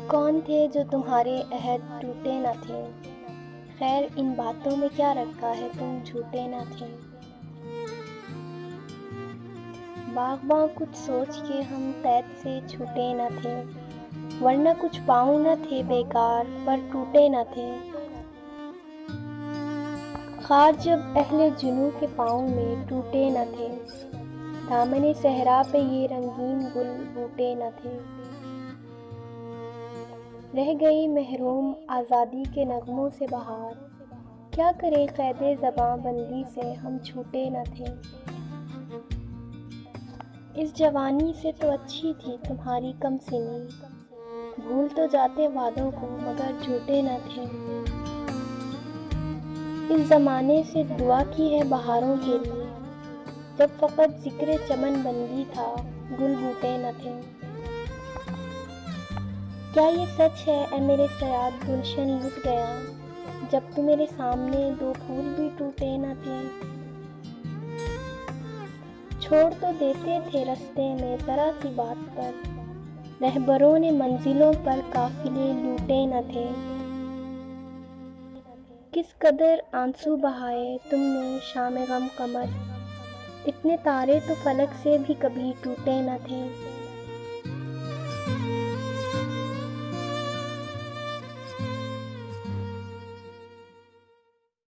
कौन थे जो तुम्हारे अहद टूटे न थे। खैर इन बातों में क्या रखा है, तुम झूठे न थे। बाग़बां कुछ सोच के हम कैद से छूटे न थे, वरना कुछ पाँव न थे बेकार पर टूटे न थे। ख़ार जब अहले जुनू के पाँव में टूटे न थे, दामने सहरा पे ये रंगीन गुल बूटे न थे। रह गई महरूम आज़ादी के नगमों से बहार, क्या करें क़ैदे ज़बां बंदी से हम छूटे न थे। इस जवानी से तो अच्छी थी तुम्हारी कमसिनी, भूल तो जाते वादों को मगर झूठे न थे। इस ज़माने से दुआ की है बहारों के लिए, जब फ़क़त ज़िक्र चमन बंदी था गुल बूटे न थे। क्या ये सच है ऐ मेरे सयाद गुलशन लुट गया, जब तू मेरे सामने दो फूल भी टूटे न थे। छोड़ तो देते थे रास्ते में ज़रा सी बात पर, रहबरों ने मंजिलों पर काफ़िले लूटे न थे। किस कदर आंसू बहाए तुमने शाम गम कमर, इतने तारे तो फलक से भी कभी टूटे न थे।